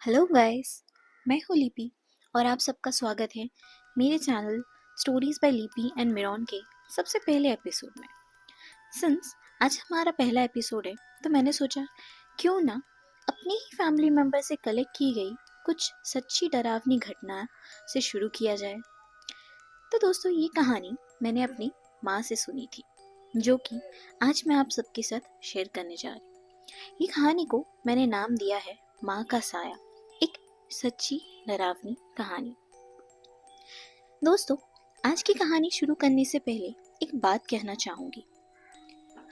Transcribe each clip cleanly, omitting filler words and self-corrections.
Hello guys, मैं हूँ लिपि और आप सबका स्वागत है मेरे चैनल स्टोरीज बाय लिपि एंड मिरॉन के सबसे पहले एपिसोड में। सिंस आज हमारा पहला एपिसोड है तो मैंने सोचा क्यों ना अपने ही फैमिली मेम्बर से कलेक्ट की गई कुछ सच्ची डरावनी घटना से शुरू किया जाए। तो दोस्तों, ये कहानी मैंने अपनी माँ से सुनी थी, जो कि आज मैं आप सबके साथ शेयर करने जा रही हूँ। ये कहानी को मैंने नाम दिया है माँ का साया, एक सच्ची डरावनी कहानी। दोस्तों, आज की कहानी शुरू करने से पहले एक बात कहना चाहूंगी।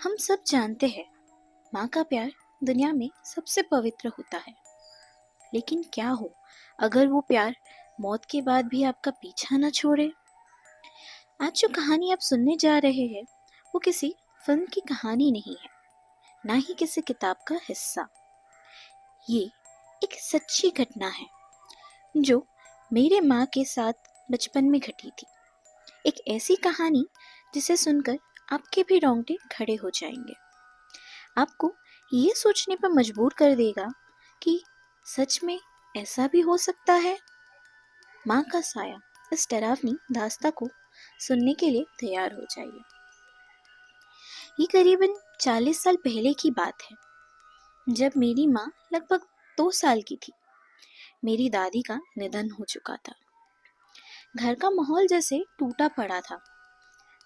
हम सब जानते हैं माँ का प्यार दुनिया में सबसे पवित्र होता है, लेकिन क्या हो अगर वो प्यार मौत के बाद भी आपका पीछा न छोड़े। आज जो कहानी आप सुनने जा रहे हैं वो किसी फिल्म की कहानी नहीं है, ना ही किसी किताब का हिस्सा। ये एक सच्ची घटना है जो मेरे माँ के साथ बचपन में घटी थी। एक ऐसी कहानी जिसे सुनकर आपके भी रोंगटे खड़े हो जाएंगे, आपको ये सोचने पर मजबूर कर देगा कि सच में ऐसा भी हो सकता है। माँ का साया, इस डरावनी दास्तां को सुनने के लिए तैयार हो जाइए। ये करीबन 40 साल पहले की बात है, जब मेरी माँ लगभग 2 साल की थी। मेरी दादी का निधन हो चुका था। घर का माहौल जैसे टूटा पड़ा था।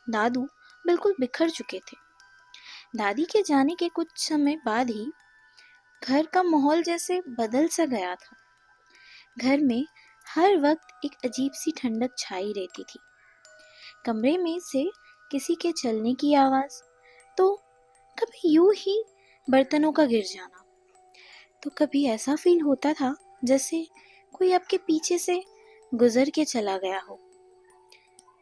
दादू बिल्कुल बिखर चुके थे। दादी के जाने के कुछ समय बाद ही घर का माहौल जैसे बदल सा गया था। घर में हर वक्त एक अजीब सी ठंडक छाई रहती थी। कमरे में से किसी के चलने की आवाज, तो कभी यूं ही बर्तनों का गिर जाना, तो कभी ऐसा फील होता था जैसे कोई आपके पीछे से गुजर के चला गया हो।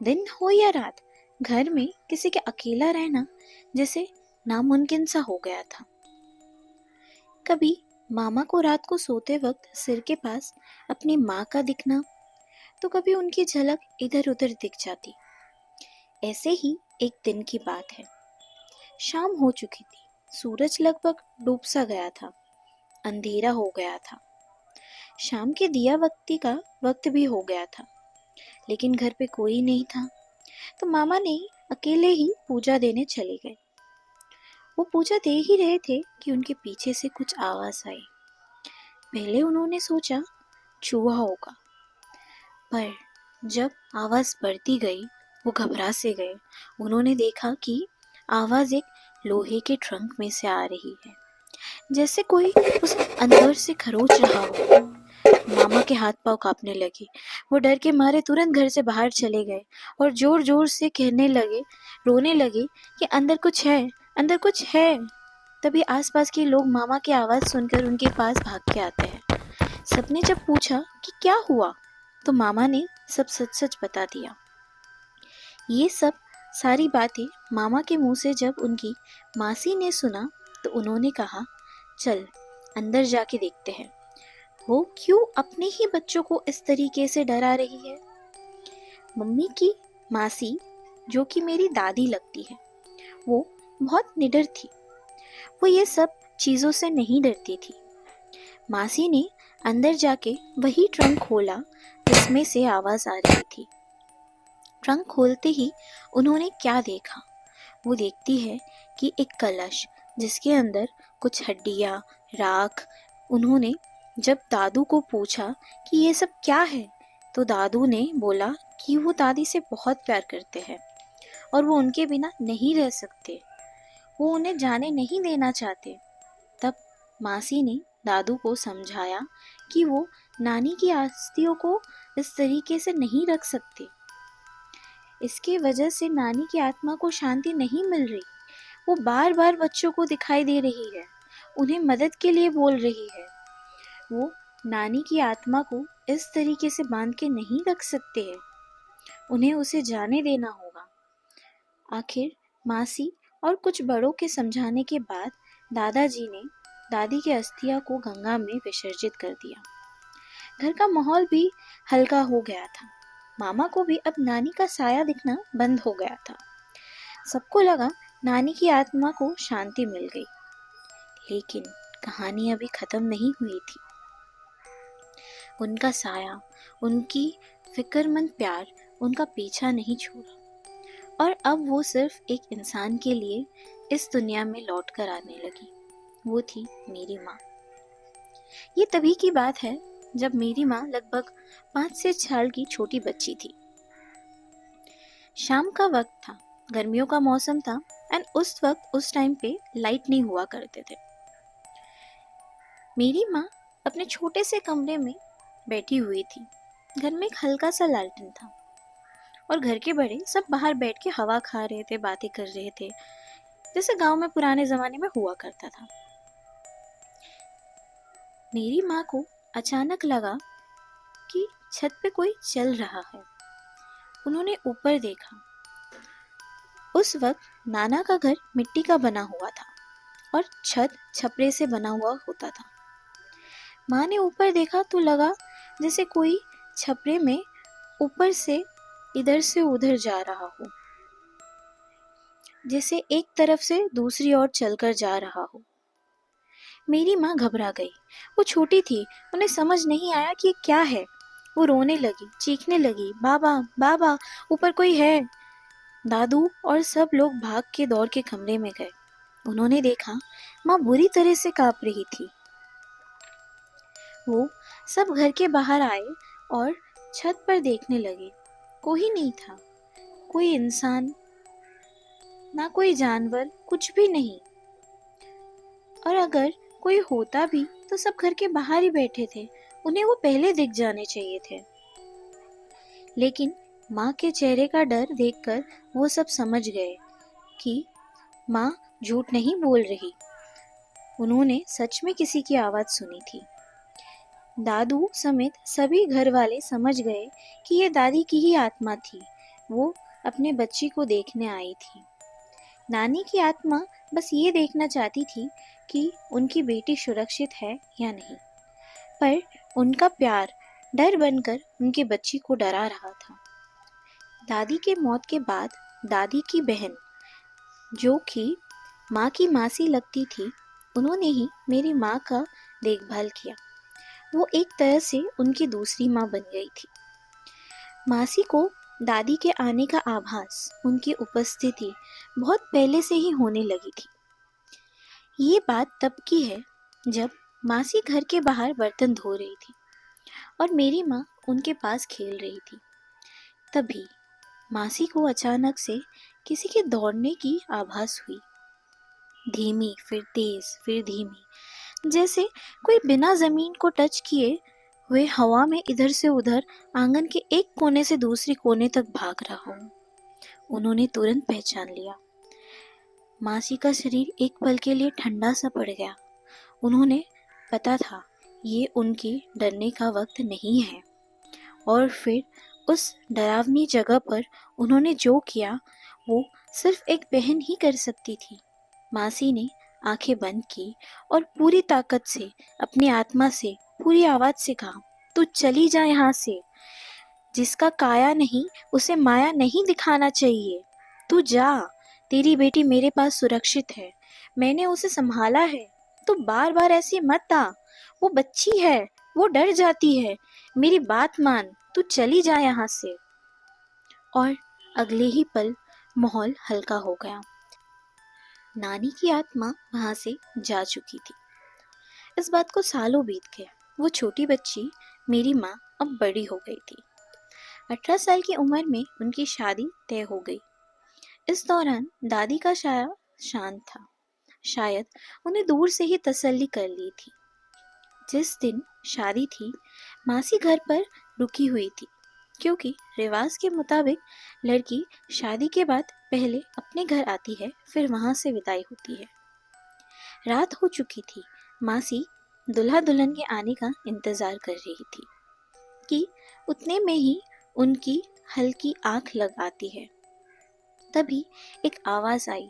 दिन हो या रात, घर में किसी के अकेला रहना जैसे नामुमकिन सा हो गया था। कभी मामा को रात को सोते वक्त सिर के पास अपनी माँ का दिखना, तो कभी उनकी झलक इधर उधर दिख जाती। ऐसे ही एक दिन की बात है। शाम हो चुकी थी, सूरज लगभग डूब सा गया था, अंधेरा हो गया था। शाम के दिया बत्ती का वक्त भी हो गया था, लेकिन घर पे कोई नहीं था। तो मामा ने अकेले ही पूजा देने चले गए। वो पूजा दे ही रहे थे कि उनके पीछे से कुछ आवाज आई। पहले उन्होंने सोचा चूहा होगा, पर जब आवाज बढ़ती गई वो घबरा से गए। उन्होंने देखा कि आवाज एक लोहे के ट्रंक में से आ रही है, जैसे कोई उसे अंदर से खरोच रहा हो। मामा के हाथ पांव कांपने लगे। वो डर के मारे तुरंत घर से बाहर चले गए और जोर जोर से कहने लगे, रोने लगे कि अंदर कुछ है, अंदर कुछ है। तभी आसपास के लोग मामा की आवाज सुनकर उनके पास भाग के आते हैं। सबने जब पूछा कि क्या हुआ, तो मामा ने सब सच सच बता दिया। ये सब सारी बातें मामा के मुंह से जब उनकी मासी ने सुना, तो उन्होंने कहा, चल अंदर जाके देखते हैं, वो क्यों अपने ही बच्चों को इस तरीके से डरा रही है। मम्मी की मासी, जो कि मेरी दादी लगती है, वो बहुत निडर थी। वो ये सब चीजों से नहीं डरती थी। मासी ने अंदर जाके वही ट्रंक खोला जिसमें से आवाज आ रही थी। ट्रंक खोलते ही उन्होंने क्या देखा, वो देखती है कि एक कलश जिसके अंदर कुछ हड्डियां, राख। उन्होंने जब दादू को पूछा कि ये सब क्या है, तो दादू ने बोला कि वो दादी से बहुत प्यार करते हैं और वो उनके बिना नहीं रह सकते, वो उन्हें जाने नहीं देना चाहते। तब मासी ने दादू को समझाया कि वो नानी की अस्थियों को इस तरीके से नहीं रख सकते। इसके वजह से नानी की आत्मा को शांति नहीं मिल रही। वो बार बार बच्चों को दिखाई दे रही है, उन्हें मदद के लिए बोल रही है। वो नानी की आत्मा को इस तरीके से बांध के नहीं रख सकते हैं, उन्हें उसे जाने देना होगा। आखिर मासी और कुछ बड़ों के समझाने के बाद दादाजी ने दादी की अस्थियां को गंगा में विसर्जित कर दिया। घर का माहौल भी हल्का हो गया था। मामा को भी अब नानी का साया दिखना बंद हो गया था। सबको लगा नानी की आत्मा को शांति मिल गई। लेकिन कहानी अभी खत्म नहीं हुई थी। उनका साया, उनकी फिक्रमंद प्यार उनका पीछा नहीं छोड़ा और अब वो सिर्फ एक इंसान के लिए इस दुनिया में लौट कर आने लगी। वो थी मेरी माँ। ये तभी की बात है जब मेरी माँ लगभग 5 से 6 साल की छोटी बच्ची थी। शाम का वक्त था, गर्मियों का मौसम था एंड उस टाइम पे लाइट नहीं हुआ करते थे। मेरी माँ अपने छोटे से कमरे में बैठी हुई थी। घर में एक हल्का सा लालटेन था और घर के बड़े सब बाहर बैठ के हवा खा रहे थे, बातें कर रहे थे, जैसे गांव में पुराने जमाने में हुआ करता था। मेरी माँ को अचानक लगा कि छत पे कोई चल रहा है। उन्होंने ऊपर देखा। उस वक्त नाना का घर मिट्टी का बना हुआ था और छत छपरे से बना हुआ होता था। माँ ने ऊपर देखा तो लगा जैसे कोई छपरे में ऊपर से इधर से उधर जा रहा हो, जैसे एक तरफ से दूसरी ओर चलकर जा रहा हो। मेरी माँ घबरा गई। वो छोटी थी, उन्हें समझ नहीं आया कि क्या है। वो रोने लगी, चीखने लगी, बाबा बाबा, ऊपर कोई है। दादू और सब लोग भाग के दौड़ के कमरे में गए। उन्होंने देखा माँ बुरी तरह से कांप रही थी। वो सब घर के बाहर आए और छत पर देखने लगे। कोई नहीं था, कोई इंसान ना कोई जानवर, कुछ भी नहीं। और अगर कोई होता भी तो सब घर के बाहर ही बैठे थे, उन्हें वो पहले दिख जाने चाहिए थे। लेकिन माँ के चेहरे का डर देखकर वो सब समझ गए कि माँ झूठ नहीं बोल रही। उन्होंने सच में किसी की आवाज सुनी थी। दादू समेत सभी घर वाले समझ गए कि ये दादी की ही आत्मा थी। वो अपने बच्ची को देखने आई थी। नानी की आत्मा बस ये देखना चाहती थी कि उनकी बेटी सुरक्षित है या नहीं, पर उनका प्यार डर बनकर उनकी बच्ची को डरा रहा था। दादी के मौत के बाद दादी की बहन, जो कि माँ की मासी लगती थी, उन्होंने ही मेरी माँ का देखभाल किया। वो एक तरह से उनकी दूसरी माँ बन गई थी। मासी को दादी के आने का आभास उनकी उपस्थिति बहुत पहले से ही होने लगी थी। ये बात तब की है जब मासी घर के बाहर बर्तन धो रही थी और मेरी माँ उनके पास खेल रही थी। तभी मासी को अचानक से किसी के दौड़ने की आभास हुई। धीमी, फिर तेज, फिर धीमी, जैसे कोई बिना जमीन को टच किए हुए हवा में इधर से उधर आंगन के एक कोने से दूसरी कोने तक भाग रहा हो। उन्होंने तुरंत पहचान लिया। मासी का शरीर एक पल के लिए ठंडा सा पड़ गया। उन्होंने पता था ये उनकी डरने का वक्त नहीं है। और फिर उस डरावनी जगह पर उन्होंने जो किया वो सिर्फ एक बहन ही कर सकती थी। मासी ने आंखें बंद की और पूरी ताकत से अपनी आत्मा से पूरी आवाज से कहा, तू चली जा यहाँ से। जिसका काया नहीं उसे माया नहीं दिखाना चाहिए। तू जा, तेरी बेटी मेरे पास सुरक्षित है, मैंने उसे संभाला है। तू बार बार ऐसे मत आ, वो बच्ची है, वो डर जाती है। मेरी बात मान, तू चली जा यहाँ से। और अगले ही पल माहौल हल्का हो गया। नानी की आत्मा वहां से जा चुकी थी। इस बात को सालों बीत गए। वो छोटी बच्ची मेरी माँ अब बड़ी हो गई थी। 18 साल की उम्र में उनकी शादी तय हो गई। इस दौरान दादी का साया शांत था। शायद उन्हें दूर से ही तसल्ली कर ली थी। जिस दिन शादी थी, मासी घर पर रुकी हुई थी, क्योंकि रिवाज के मुताबिक लड़की शादी के बाद पहले अपने घर आती है, फिर वहां से विदाई होती है। रात हो चुकी थी। मासी दुल्हा दुल्हन के आने का इंतजार कर रही थी कि उतने में ही उनकी हल्की आंख लग आती है। तभी एक आवाज आई,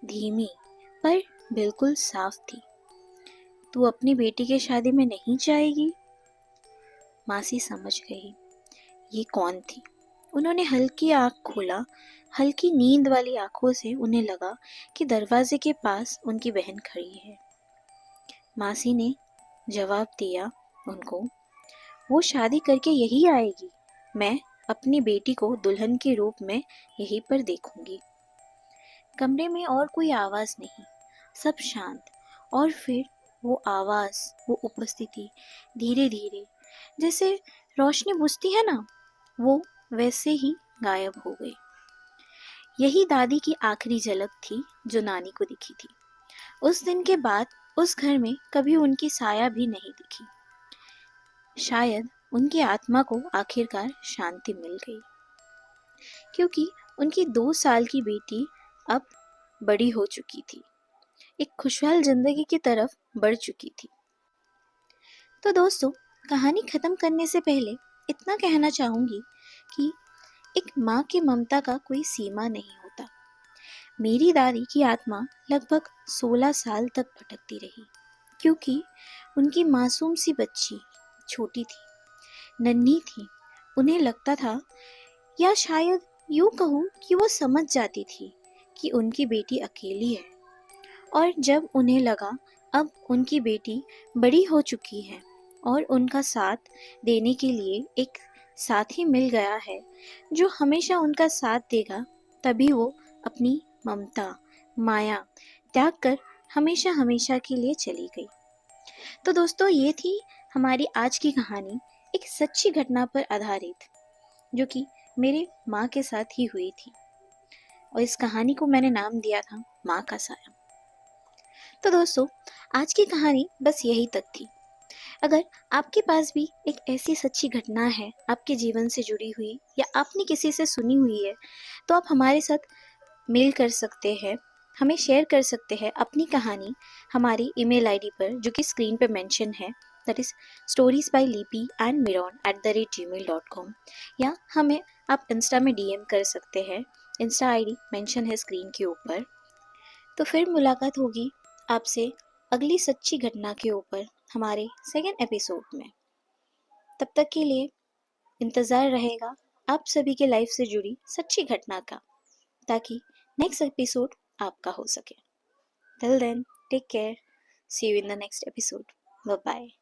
धीमी पर बिल्कुल साफ थी, तू अपनी बेटी की शादी में नहीं जाएगी? मासी समझ गई ये कौन थी। उन्होंने हल्की आंख खोला। हल्की नींद वाली आंखों से उन्हें लगा कि दरवाजे के पास उनकी बहन खड़ी है। मासी ने जवाब दिया उनको, वो शादी करके यही आएगी। मैं अपनी बेटी को दुल्हन के रूप में यहीं पर देखूंगी। कमरे में और कोई आवाज नहीं, सब शांत। और फिर वो आवाज, वो उपस्थिति धीरे धीरे, जैसे रोशनी बुझती है ना, वो वैसे ही गायब हो गई। यही दादी की आखिरी झलक थी जो नानी को दिखी थी। उस दिन के बाद उस घर में कभी उनकी साया भी नहीं दिखी। शायद उनकी आत्मा को आखिरकार शांति मिल गई, क्योंकि उनकी 2 साल की बेटी अब बड़ी हो चुकी थी, एक खुशहाल जिंदगी की तरफ बढ़ चुकी थी। तो दोस्तों, कहानी खत्म करने से पहले इतना कहना चाहूंगी कि एक माँ की ममता का कोई सीमा नहीं होता। मेरी दादी की आत्मा लगभग 16 साल तक भटकती रही, क्योंकि उनकी मासूम सी बच्ची छोटी थी, नन्ही थी। उन्हें लगता था, या शायद यूं कहूँ कि वो समझ जाती थी कि उनकी बेटी अकेली है। और जब उन्हें लगा अब उनकी बेटी बड़ी हो चुकी है और उनका साथ देने के लिए एक साथी मिल गया है जो हमेशा उनका साथ देगा, तभी वो अपनी ममता, माया त्याग कर हमेशा हमेशा के लिए चली गई। तो दोस्तों, ये थी हमारी आज की कहानी, एक सच्ची घटना पर आधारित, जो कि मेरे माँ के साथ ही हुई थी। और इस कहानी को मैंने नाम दिया था माँ का साया। तो दोस्तों, आज की कहानी बस यही तक थी। अगर आपके पास भी एक ऐसी सच्ची घटना है आपके जीवन से जुड़ी हुई, या आपने किसी से सुनी हुई है, तो आप हमारे साथ मेल कर सकते हैं, हमें शेयर कर सकते हैं अपनी कहानी हमारी ईमेल आईडी पर, जो कि स्क्रीन पे मेंशन है, दैट इज storiesbylippyandmiron@gmail.com। या हमें आप इंस्टा में डीएम कर सकते हैं, इंस्टा आईडी मेंशन है स्क्रीन के ऊपर। तो फिर मुलाकात होगी आपसे अगली सच्ची घटना के ऊपर हमारे सेकेंड एपिसोड में। तब तक के लिए इंतज़ार रहेगा आप सभी के लाइफ से जुड़ी सच्ची घटना का, ताकि नेक्स्ट एपिसोड आपका हो सके। Till then, take care, see you in the next episode. Bye bye.